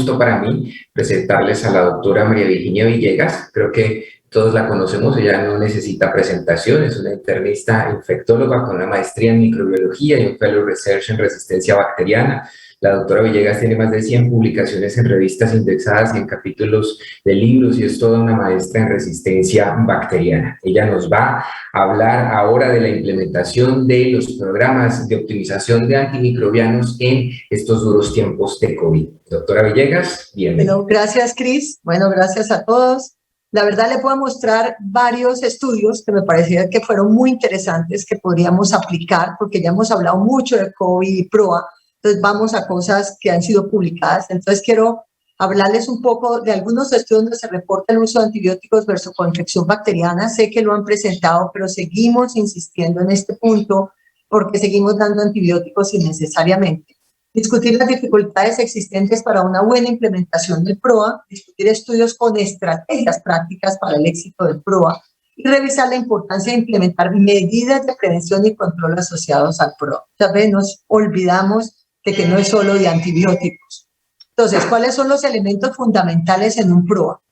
gusto para mí presentarles a la doctora María Virginia Villegas. Creo que todos la conocemos, ella no necesita presentación, es una internista infectóloga con una maestría en microbiología y un fellow research en resistencia bacteriana. La doctora Villegas tiene más de 100 publicaciones en revistas indexadas y en capítulos de libros y es toda una maestra en resistencia bacteriana. Ella nos va a hablar ahora de la implementación de los programas de optimización de antimicrobianos en estos duros tiempos de COVID. Doctora Villegas, bienvenida. Bueno, gracias, Cris. Bueno, gracias a todos. La verdad, le puedo mostrar varios estudios que me parecían que fueron muy interesantes que podríamos aplicar, porque ya hemos hablado mucho de COVID y PROA. Entonces vamos a cosas que han sido publicadas. Entonces quiero hablarles un poco de algunos estudios donde se reporta el uso de antibióticos versus coinfección bacteriana. Sé que lo han presentado, pero seguimos insistiendo en este punto porque seguimos dando antibióticos innecesariamente. Discutir las dificultades existentes para una buena implementación del PROA, discutir estudios con estrategias prácticas para el éxito del PROA y revisar la importancia de implementar medidas de prevención y control asociados al PROA. Tal vez nos olvidamos de que no es solo de antibióticos. Entonces, ¿cuáles son los elementos fundamentales en un PROA?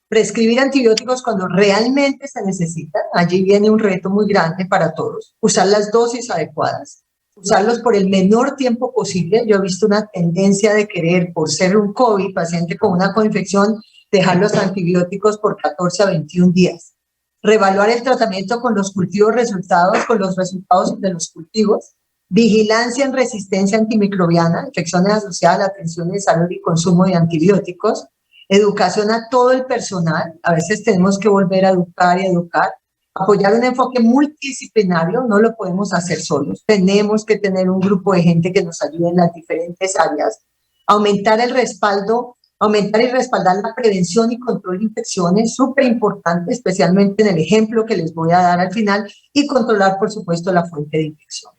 Prescribir antibióticos cuando realmente se necesitan. Allí viene un reto muy grande para todos. Usar las dosis adecuadas. Usarlos por el menor tiempo posible. Yo he visto una tendencia de querer, por ser un COVID, paciente con una coinfección, dejar los antibióticos por 14 a 21 días. Reevaluar el tratamiento con los cultivos resultados, con los resultados de los cultivos. Vigilancia en resistencia antimicrobiana, infecciones asociadas a la atención de salud y consumo de antibióticos. Educación a todo el personal. A veces tenemos que volver a educar y educar. Apoyar un enfoque multidisciplinario, no lo podemos hacer solos. Tenemos que tener un grupo de gente que nos ayude en las diferentes áreas. Aumentar el respaldo, aumentar y respaldar la prevención y control de infecciones, súper importante, especialmente en el ejemplo que les voy a dar al final, y controlar, por supuesto, la fuente de infección.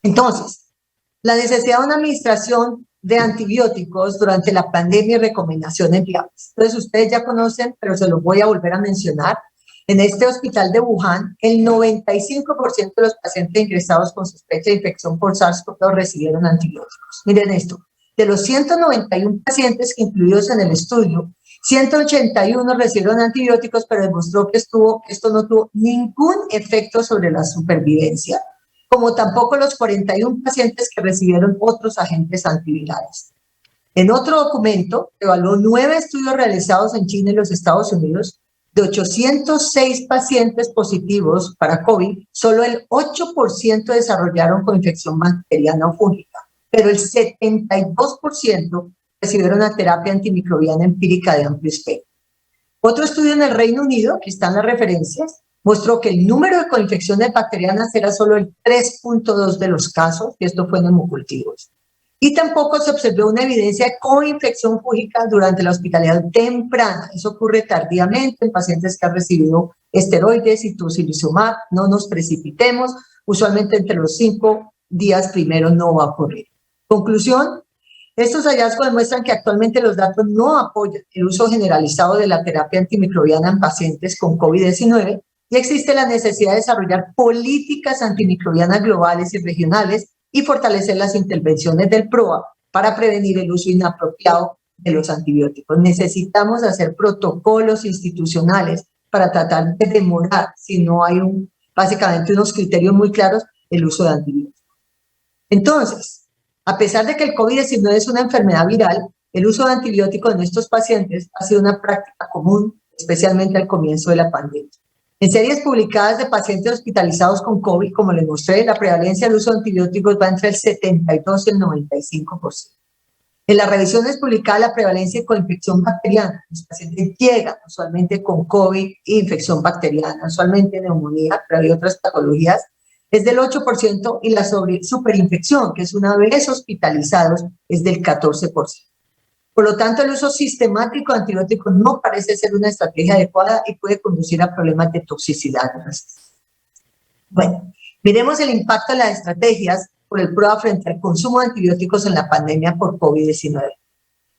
Entonces, la necesidad de una administración de antibióticos durante la pandemia y recomendaciones viables. Entonces, ustedes ya conocen, pero se los voy a volver a mencionar. En este hospital de Wuhan, el 95% de los pacientes ingresados con sospecha de infección por SARS-CoV-2 recibieron antibióticos. Miren esto, de los 191 pacientes incluidos en el estudio, 181 recibieron antibióticos, pero demostró que esto no tuvo ningún efecto sobre la supervivencia, como tampoco los 41 pacientes que recibieron otros agentes antivirales. En otro documento, evaluó 9 estudios realizados en China y los Estados Unidos. De 806 pacientes positivos para COVID, solo el 8% desarrollaron coinfección bacteriana o fúngica, pero el 72% recibieron una terapia antimicrobiana empírica de amplio espectro. Otro estudio en el Reino Unido, aquí están las referencias, mostró que el número de coinfecciones bacterianas era solo el 3.2 de los casos, y esto fue en hemocultivos. Y tampoco se observó una evidencia de coinfección fúngica durante la hospitalidad temprana. Eso ocurre tardíamente en pacientes que han recibido esteroides y tocilizumab. No nos precipitemos. Usualmente entre los 5 días primeros no va a ocurrir. Conclusión, estos hallazgos demuestran que actualmente los datos no apoyan el uso generalizado de la terapia antimicrobiana en pacientes con COVID-19 y existe la necesidad de desarrollar políticas antimicrobianas globales y regionales y fortalecer las intervenciones del PROA para prevenir el uso inapropiado de los antibióticos. Necesitamos hacer protocolos institucionales para tratar de demorar, si no hay básicamente unos criterios muy claros, el uso de antibióticos. Entonces, a pesar de que el COVID-19 es una enfermedad viral, el uso de antibióticos en estos pacientes ha sido una práctica común, especialmente al comienzo de la pandemia. En series publicadas de pacientes hospitalizados con COVID, como les mostré, la prevalencia del uso de antibióticos va entre el 72 y el 95%. En las revisiones publicadas, la prevalencia de coinfección bacteriana, los pacientes llegan usualmente con COVID e infección bacteriana, usualmente neumonía, pero hay otras patologías, es del 8% y la superinfección, que es una vez hospitalizados, es del 14%. Por lo tanto, el uso sistemático de antibióticos no parece ser una estrategia adecuada y puede conducir a problemas de toxicidad. Bueno, miremos el impacto de las estrategias por el PROA frente al consumo de antibióticos en la pandemia por COVID-19.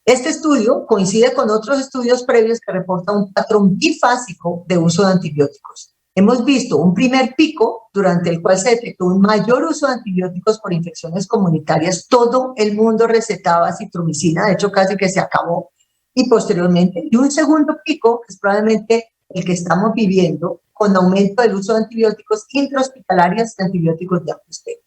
Este estudio coincide con otros estudios previos que reportan un patrón bifásico de uso de antibióticos. Hemos visto un primer pico durante el cual se detectó un mayor uso de antibióticos por infecciones comunitarias. Todo el mundo recetaba citromicina, de hecho casi que se acabó. Y posteriormente, y un segundo pico, que es probablemente el que estamos viviendo, con aumento del uso de antibióticos intrahospitalarios y antibióticos de ajuste.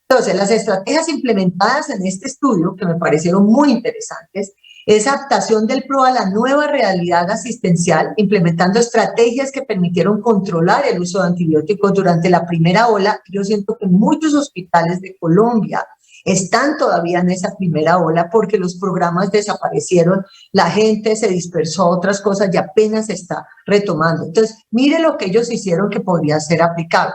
Entonces, las estrategias implementadas en este estudio, que me parecieron muy interesantes, es adaptación del PROA a la nueva realidad asistencial, implementando estrategias que permitieron controlar el uso de antibióticos durante la primera ola. Yo siento que muchos hospitales de Colombia están todavía en esa primera ola porque los programas desaparecieron, la gente se dispersó a otras cosas y apenas se está retomando. Entonces, mire lo que ellos hicieron que podría ser aplicable.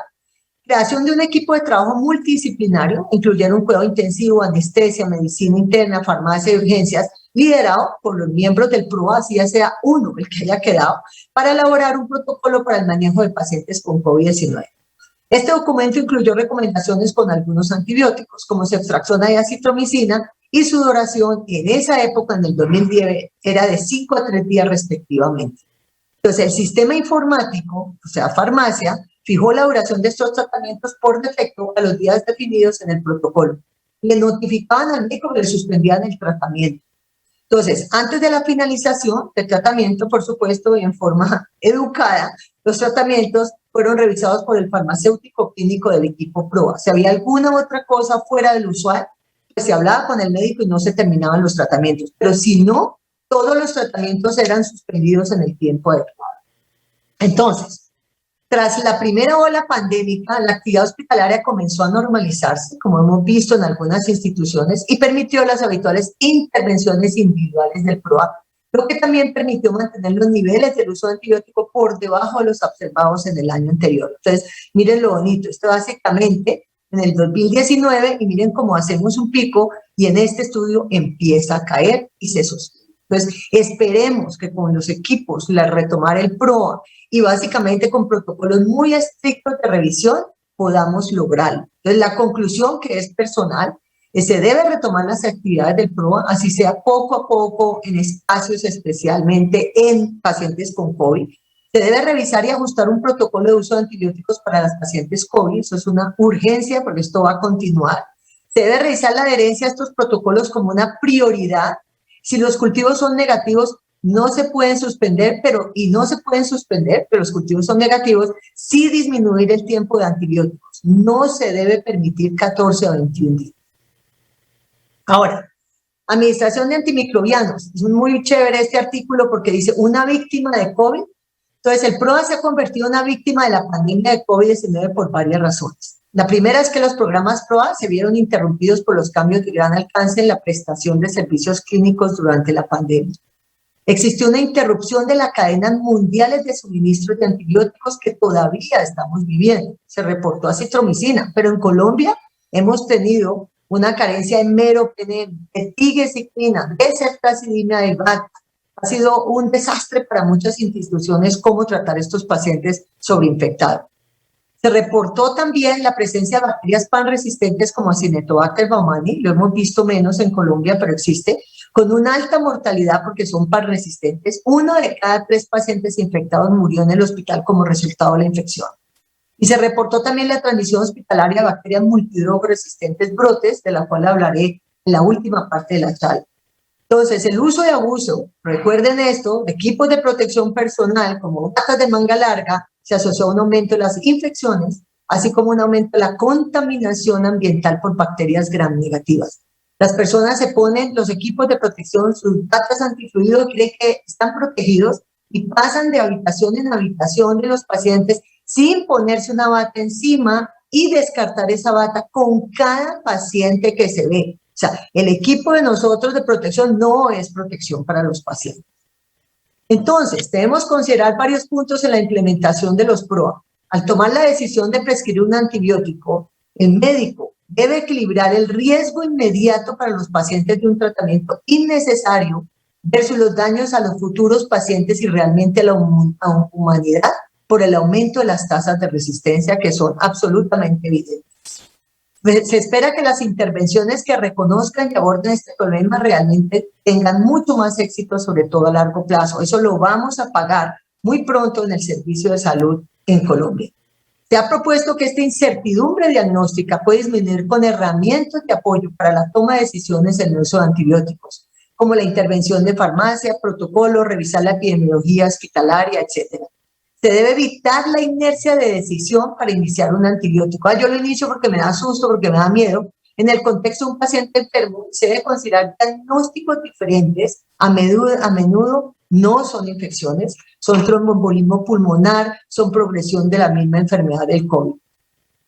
Creación de un equipo de trabajo multidisciplinario, incluyendo un cuidado intensivo, anestesia, medicina interna, farmacia y urgencias, liderado por los miembros del PROA, así ya sea uno el que haya quedado, para elaborar un protocolo para el manejo de pacientes con COVID-19. Este documento incluyó recomendaciones con algunos antibióticos, como ceftriaxona y acitromicina, y su duración en esa época, en el 2010, era de 5 a 3 días respectivamente. Entonces, el sistema informático, o sea, farmacia, fijó la duración de estos tratamientos por defecto a los días definidos en el protocolo. Le notificaban al médico que le suspendían el tratamiento. Entonces, antes de la finalización del tratamiento, por supuesto, y en forma educada, los tratamientos fueron revisados por el farmacéutico clínico del equipo PROA. Si había alguna otra cosa fuera del usual, pues se hablaba con el médico y no se terminaban los tratamientos. Pero si no, todos los tratamientos eran suspendidos en el tiempo adecuado. Entonces, tras la primera ola pandémica, la actividad hospitalaria comenzó a normalizarse, como hemos visto en algunas instituciones, y permitió las habituales intervenciones individuales del PROA, lo que también permitió mantener los niveles del uso de antibiótico por debajo de los observados en el año anterior. Entonces, miren lo bonito, esto básicamente en el 2019, y miren cómo hacemos un pico, y en este estudio empieza a caer y se sostiene. Entonces, esperemos que con los equipos, la retomar el PROA, y básicamente con protocolos muy estrictos de revisión podamos lograrlo. Entonces, la conclusión, que es personal, es que se debe retomar las actividades del PROA, así sea poco a poco en espacios, especialmente en pacientes con COVID. Se debe revisar y ajustar un protocolo de uso de antibióticos para las pacientes COVID, eso es una urgencia porque esto va a continuar. Se debe revisar la adherencia a estos protocolos como una prioridad. Si los cultivos son negativos, no se pueden suspender, pero los cultivos son negativos, sí disminuir el tiempo de antibióticos. No se debe permitir 14 a 21 días. Ahora, administración de antimicrobianos. Es muy chévere este artículo porque dice una víctima de COVID. Entonces, el PROA se ha convertido en una víctima de la pandemia de COVID-19 por varias razones. La primera es que los programas PROA se vieron interrumpidos por los cambios de gran alcance en la prestación de servicios clínicos durante la pandemia. Existió una interrupción de las cadenas mundiales de suministro de antibióticos que todavía estamos viviendo. Se reportó acitromicina, pero en Colombia hemos tenido una carencia de meropenem, de tigecyclina, de ceftazidima, de bata. Ha sido un desastre para muchas instituciones cómo tratar a estos pacientes sobreinfectados. Se reportó también la presencia de bacterias pan resistentes como Acinetobacter baumannii, lo hemos visto menos en Colombia, pero existe, con una alta mortalidad porque son pan resistentes. 1 de cada 3 pacientes infectados murió en el hospital como resultado de la infección. Y se reportó también la transmisión hospitalaria de bacterias multidrogo-resistentes brotes, de la cual hablaré en la última parte de la charla. Entonces, el uso y abuso, recuerden esto, de equipos de protección personal como batas de manga larga, se asoció a un aumento de las infecciones, así como un aumento de la contaminación ambiental por bacterias gram negativas. Las personas se ponen los equipos de protección, sus batas antifluido, creen que están protegidos y pasan de habitación en habitación de los pacientes sin ponerse una bata encima y descartar esa bata con cada paciente que se ve. O sea, el equipo de nosotros de protección no es protección para los pacientes. Entonces, debemos considerar varios puntos en la implementación de los PROA. Al tomar la decisión de prescribir un antibiótico, el médico debe equilibrar el riesgo inmediato para los pacientes de un tratamiento innecesario versus los daños a los futuros pacientes y realmente a la humanidad por el aumento de las tasas de resistencia que son absolutamente evidentes. Se espera que las intervenciones que reconozcan y aborden este problema realmente tengan mucho más éxito, sobre todo a largo plazo. Eso lo vamos a pagar muy pronto en el servicio de salud en Colombia. Se ha propuesto que esta incertidumbre diagnóstica puede disminuir con herramientas de apoyo para la toma de decisiones en el uso de antibióticos, como la intervención de farmacia, protocolos, revisar la epidemiología hospitalaria, etc. Se debe evitar la inercia de decisión para iniciar un antibiótico. Yo lo inicio porque me da susto, porque me da miedo. En el contexto de un paciente enfermo, se debe considerar diagnósticos diferentes. A menudo no son infecciones, son tromboembolismo pulmonar, son progresión de la misma enfermedad del COVID.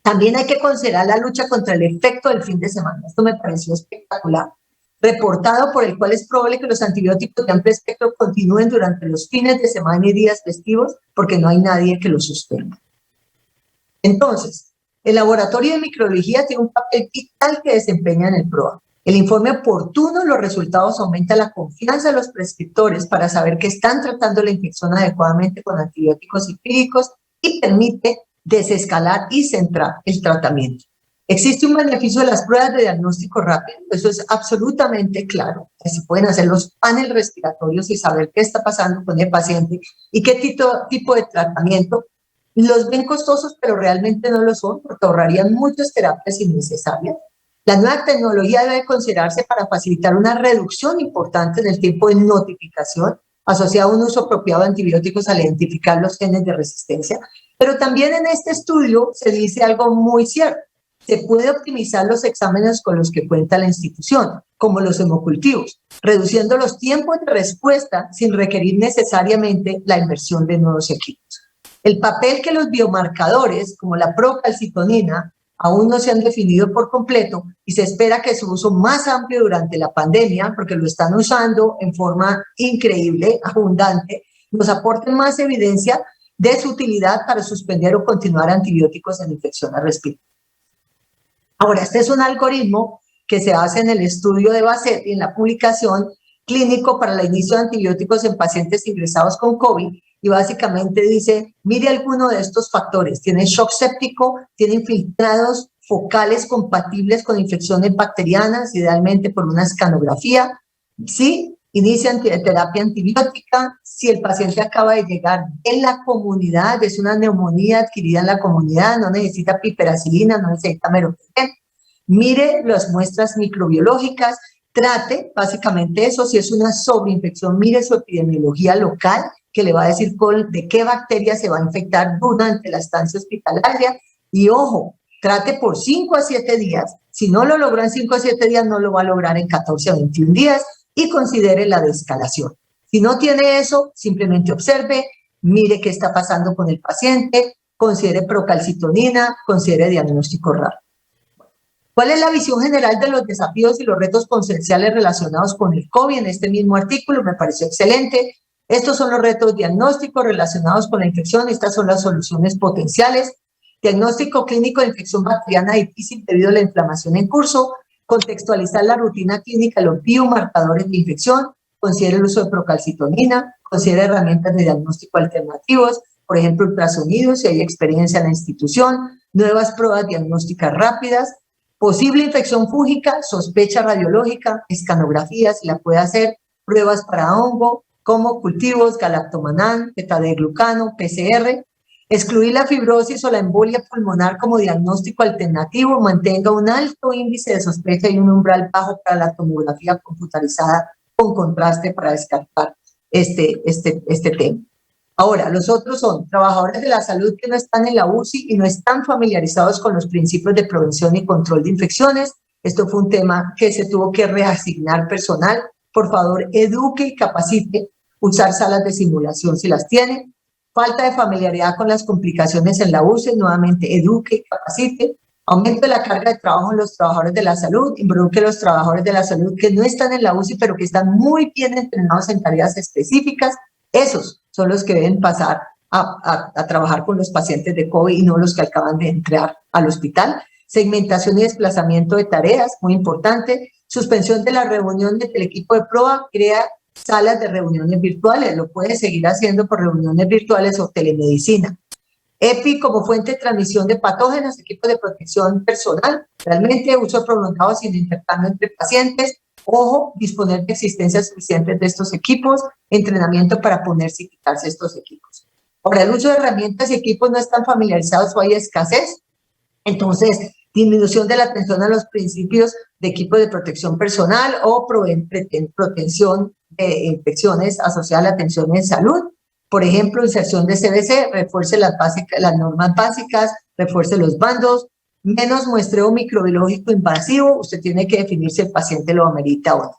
También hay que considerar la lucha contra el efecto del fin de semana. Esto me pareció espectacular. Reportado por el cual es probable que los antibióticos de amplio espectro continúen durante los fines de semana y días festivos porque no hay nadie que los sostenga. Entonces, el laboratorio de microbiología tiene un papel vital que desempeña en el PROA. El informe oportuno de los resultados aumenta la confianza de los prescriptores para saber que están tratando la infección adecuadamente con antibióticos empíricos y permite desescalar y centrar el tratamiento. Existe un beneficio de las pruebas de diagnóstico rápido, eso es absolutamente claro. Se pueden hacer los paneles respiratorios y saber qué está pasando con el paciente y qué tipo de tratamiento. Los ven costosos, pero realmente no lo son, porque ahorrarían muchas terapias innecesarias. La nueva tecnología debe considerarse para facilitar una reducción importante en el tiempo de notificación asociado a un uso apropiado de antibióticos al identificar los genes de resistencia. Pero también en este estudio se dice algo muy cierto. Se puede optimizar los exámenes con los que cuenta la institución, como los hemocultivos, reduciendo los tiempos de respuesta sin requerir necesariamente la inversión de nuevos equipos. El papel que los biomarcadores, como la procalcitonina, aún no se han definido por completo y se espera que su uso más amplio durante la pandemia, porque lo están usando en forma increíble, abundante, nos aporte más evidencia de su utilidad para suspender o continuar antibióticos en infecciones respiratorias. Ahora, este es un algoritmo que se basa en el estudio de Bassetti, en la publicación clínico para el inicio de antibióticos en pacientes ingresados con COVID, y básicamente dice, mire alguno de estos factores, tiene shock séptico, tiene infiltrados focales compatibles con infecciones bacterianas, idealmente por una escanografía, sí, inicia terapia antibiótica, si el paciente acaba de llegar en la comunidad, es una neumonía adquirida en la comunidad, no necesita piperacilina, no necesita meropenem, mire las muestras microbiológicas, trate básicamente eso, si es una sobreinfección, mire su epidemiología local, que le va a decir de qué bacteria se va a infectar durante la estancia hospitalaria, y ojo, trate por 5 a 7 días, si no lo logra en 5 a 7 días, no lo va a lograr en 14 a 21 días, y considere la descalación. Si no tiene eso, simplemente observe, mire qué está pasando con el paciente, considere procalcitonina, considere diagnóstico rápido. ¿Cuál es la visión general de los desafíos y los retos potenciales relacionados con el COVID? En este mismo artículo me pareció excelente. Estos son los retos diagnósticos relacionados con la infección, estas son las soluciones potenciales. Diagnóstico clínico de infección bacteriana difícil debido a la inflamación en curso, contextualizar la rutina clínica, los biomarcadores de infección, considere el uso de procalcitonina, considere herramientas de diagnóstico alternativos, por ejemplo, ultrasonidos, si hay experiencia en la institución, nuevas pruebas diagnósticas rápidas, posible infección fúngica, sospecha radiológica, escanografía, si la puede hacer, pruebas para hongo, como cultivos, galactomannan, beta-glucano, PCR, excluir la fibrosis o la embolia pulmonar como diagnóstico alternativo, mantenga un alto índice de sospecha y un umbral bajo para la tomografía computarizada con contraste para descartar este tema. Ahora, los otros son trabajadores de la salud que no están en la UCI y no están familiarizados con los principios de prevención y control de infecciones. Esto fue un tema que se tuvo que reasignar personal. Por favor, eduque y capacite, usar salas de simulación si las tiene. Falta de familiaridad con las complicaciones en la UCI, nuevamente eduque y capacite. Aumento de la carga de trabajo en los trabajadores de la salud, involucre a los trabajadores de la salud que no están en la UCI, pero que están muy bien entrenados en tareas específicas. Esos son los que deben pasar a trabajar con los pacientes de COVID y no los que acaban de entrar al hospital. Segmentación y desplazamiento de tareas, muy importante. Suspensión de las reuniones del equipo de prueba, crea salas de reuniones virtuales, lo puede seguir haciendo por reuniones virtuales o telemedicina. EPI como fuente de transmisión de patógenos, equipos de protección personal, realmente uso prolongado sin intercambio entre pacientes, ojo, disponer de existencia suficiente de estos equipos, entrenamiento para ponerse y quitarse estos equipos. Ahora, el uso de herramientas y equipos no están familiarizados o hay escasez. Entonces, disminución de la atención a los principios de equipos de protección personal o protección de infecciones asociadas a la atención en salud. Por ejemplo, inserción de CBC, refuerce las normas básicas, refuerce los bandos, menos muestreo microbiológico invasivo. Usted tiene que definir si el paciente lo amerita o no.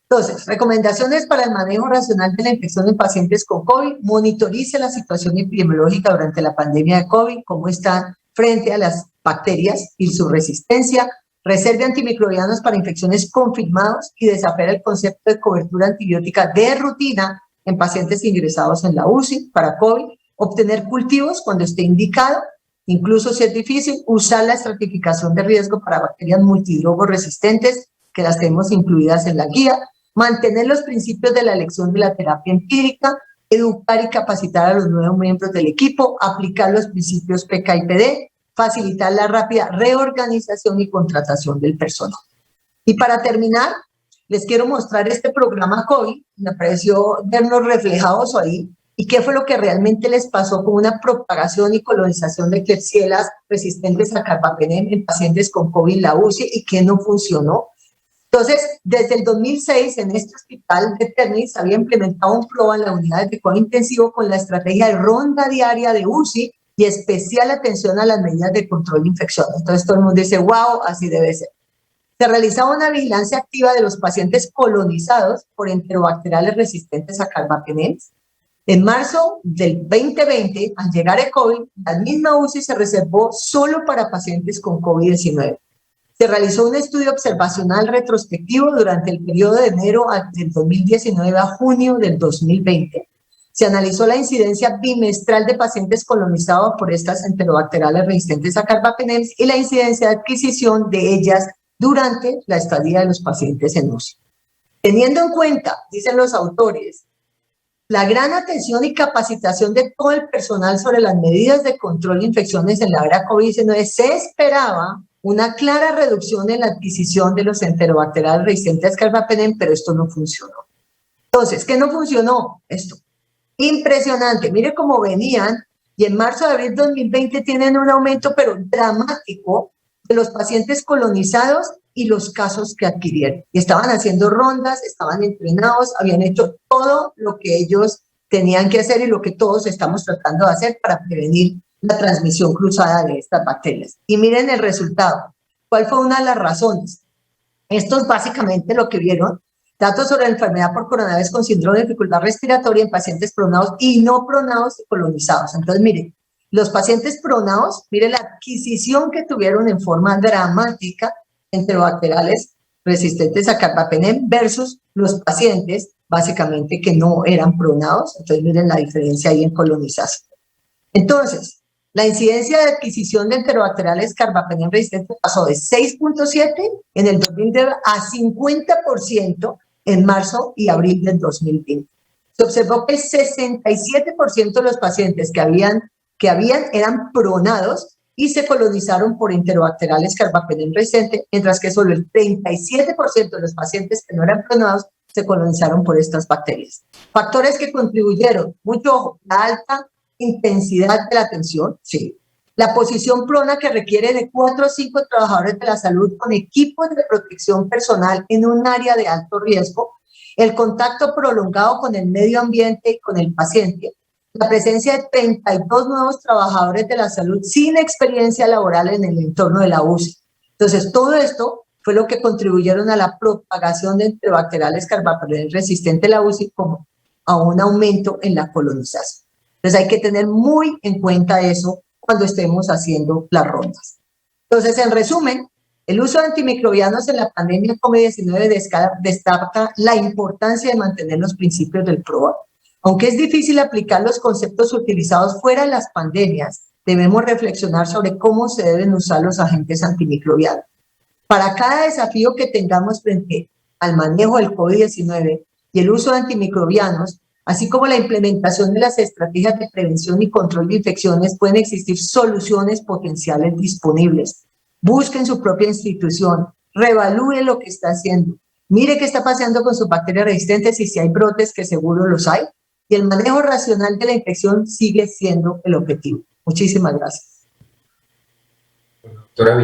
Entonces, recomendaciones para el manejo racional de la infección en pacientes con COVID. Monitorice la situación epidemiológica durante la pandemia de COVID, cómo están frente a las bacterias y su resistencia. Reserve antimicrobianos para infecciones confirmados y desapega el concepto de cobertura antibiótica de rutina en pacientes ingresados en la UCI para COVID. Obtener cultivos cuando esté indicado, incluso si es difícil. Usar la estratificación de riesgo para bacterias multidrogo resistentes, que las tenemos incluidas en la guía. Mantener los principios de la elección de la terapia empírica, educar y capacitar a los nuevos miembros del equipo, aplicar los principios PK y PD, facilitar la rápida reorganización y contratación del personal. Y para terminar, les quiero mostrar este programa COVID, me pareció vernos reflejados ahí, y qué fue lo que realmente les pasó con una propagación y colonización de Klebsiellas resistentes a carbapenem en pacientes con COVID, la UCI, y qué no funcionó. Entonces, desde el 2006, en este hospital de Ternis había implementado un PROA en la unidad de cuidado intensivo con la estrategia de ronda diaria de UCI y especial atención a las medidas de control de infección. Entonces, todo el mundo dice, wow, así debe ser. Se realizaba una vigilancia activa de los pacientes colonizados por enterobacteriales resistentes a carbapenem. En marzo del 2020, al llegar el COVID, la misma UCI se reservó solo para pacientes con COVID-19. Se realizó un estudio observacional retrospectivo durante el periodo de enero del 2019 a junio del 2020. Se analizó la incidencia bimestral de pacientes colonizados por estas enterobacteriales resistentes a carbapenem y la incidencia de adquisición de ellas durante la estadía de los pacientes en UCI. Teniendo en cuenta, dicen los autores, la gran atención y capacitación de todo el personal sobre las medidas de control de infecciones en la era COVID-19, se esperaba una clara reducción en la adquisición de los enterobacteriales resistentes a carbapenem, pero esto no funcionó. Entonces, ¿qué no funcionó? Esto. Impresionante. Mire cómo venían, y en marzo de abril 2020 tienen un aumento, pero dramático, de los pacientes colonizados y los casos que adquirieron. Y estaban haciendo rondas, estaban entrenados, habían hecho todo lo que ellos tenían que hacer y lo que todos estamos tratando de hacer para prevenir la transmisión cruzada de estas bacterias. Y miren el resultado. ¿Cuál fue una de las razones? Esto es básicamente lo que vieron, datos sobre la enfermedad por coronavirus con síndrome de dificultad respiratoria en pacientes pronados y no pronados y colonizados. Entonces, miren, los pacientes pronados, miren la adquisición que tuvieron en forma dramática enterobacteriales resistentes a carbapenem versus los pacientes, básicamente, que no eran pronados. Entonces, miren la diferencia ahí en colonización. Entonces, la incidencia de adquisición de enterobacteriales carbapenem resistentes pasó de 6.7 en el 2009 a 50% en marzo y abril del 2020. Se observó que el 67% de los pacientes que habían eran pronados y se colonizaron por enterobacteriales carbapenem resistentes, mientras que solo el 37% de los pacientes que no eran pronados se colonizaron por estas bacterias. Factores que contribuyeron, mucho ojo, la alta intensidad de la atención, sí. La posición prona que requiere de 4 o 5 trabajadores de la salud con equipos de protección personal en un área de alto riesgo, el contacto prolongado con el medio ambiente y con el paciente, la presencia de 32 nuevos trabajadores de la salud sin experiencia laboral en el entorno de la UCI. Entonces, todo esto fue lo que contribuyeron a la propagación de enterobacteriales carbapenem resistentes a la UCI como a un aumento en la colonización. Entonces hay que tener muy en cuenta eso cuando estemos haciendo las rondas. Entonces, en resumen, el uso de antimicrobianos en la pandemia COVID-19 destaca la importancia de mantener los principios del PROA. Aunque es difícil aplicar los conceptos utilizados fuera de las pandemias, debemos reflexionar sobre cómo se deben usar los agentes antimicrobianos. Para cada desafío que tengamos frente al manejo del COVID-19 y el uso de antimicrobianos, así como la implementación de las estrategias de prevención y control de infecciones, pueden existir soluciones potenciales disponibles. Busquen su propia institución, reevalúe lo que está haciendo, mire qué está pasando con sus bacterias resistentes y si hay brotes, que seguro los hay, y el manejo racional de la infección sigue siendo el objetivo. Muchísimas gracias. Doctora